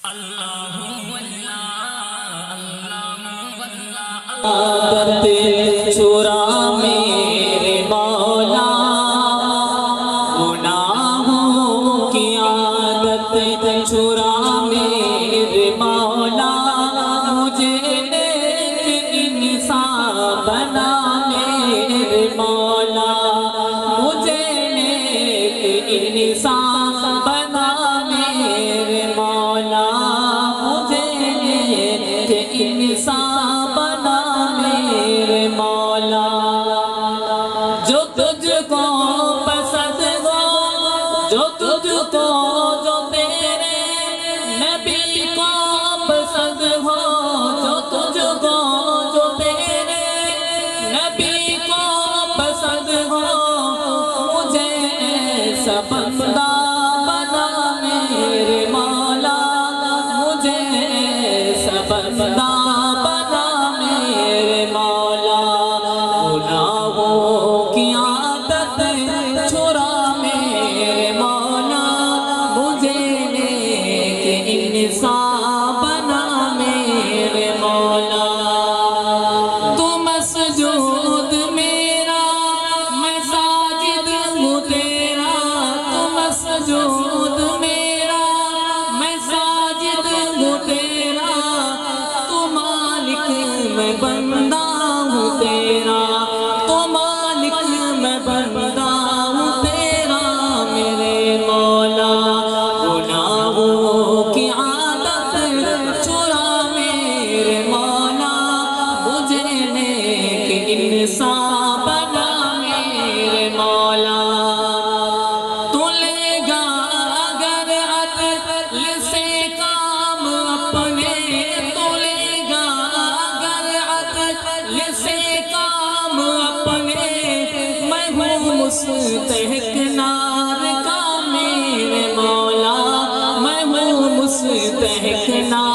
عادت چھڑا میرے مولا، گناہوں کی عادت چھڑا میرے مولا، مجھے نیک انسان بنا میرے مولا، مجھے نیک انسان بنا میرے مولا، مجھے نیک انسان بنا میرے مولا، جو تجھ کو پسند ہو، جو تجھ کو، جو تیرے نبی کو پسند ہو، جو تجھ کو، جو تیرے نبی کو پسند ہو، مجھے ایسا بندہ بنا میرے مولا، مجھے ایسا بندہ بنا میرے مولا، گناہوں کی عادت چھڑا میرے مولا، مجھے نیک انسان بنا میرے مولا، تو مسجود میرا میں ساجد ہوں تیرا، تو مسجود میرا میں ساجد ہوں تیرا، تو مالک میں بندہ ہوں تیرا، تو مالک میں بندہ ہوں تیرا میرے مولا، گناہوں کی عادت چھڑا میرے مولا، مجھے نیک انسان بنا میرے مولا، تو لے گا اگر عدل سے کام اپنے، تو لے گا اگر عدل سے کام اپنے، میں ہوں مستحق نار کا میرے مولا، میں ہوں مستحق نار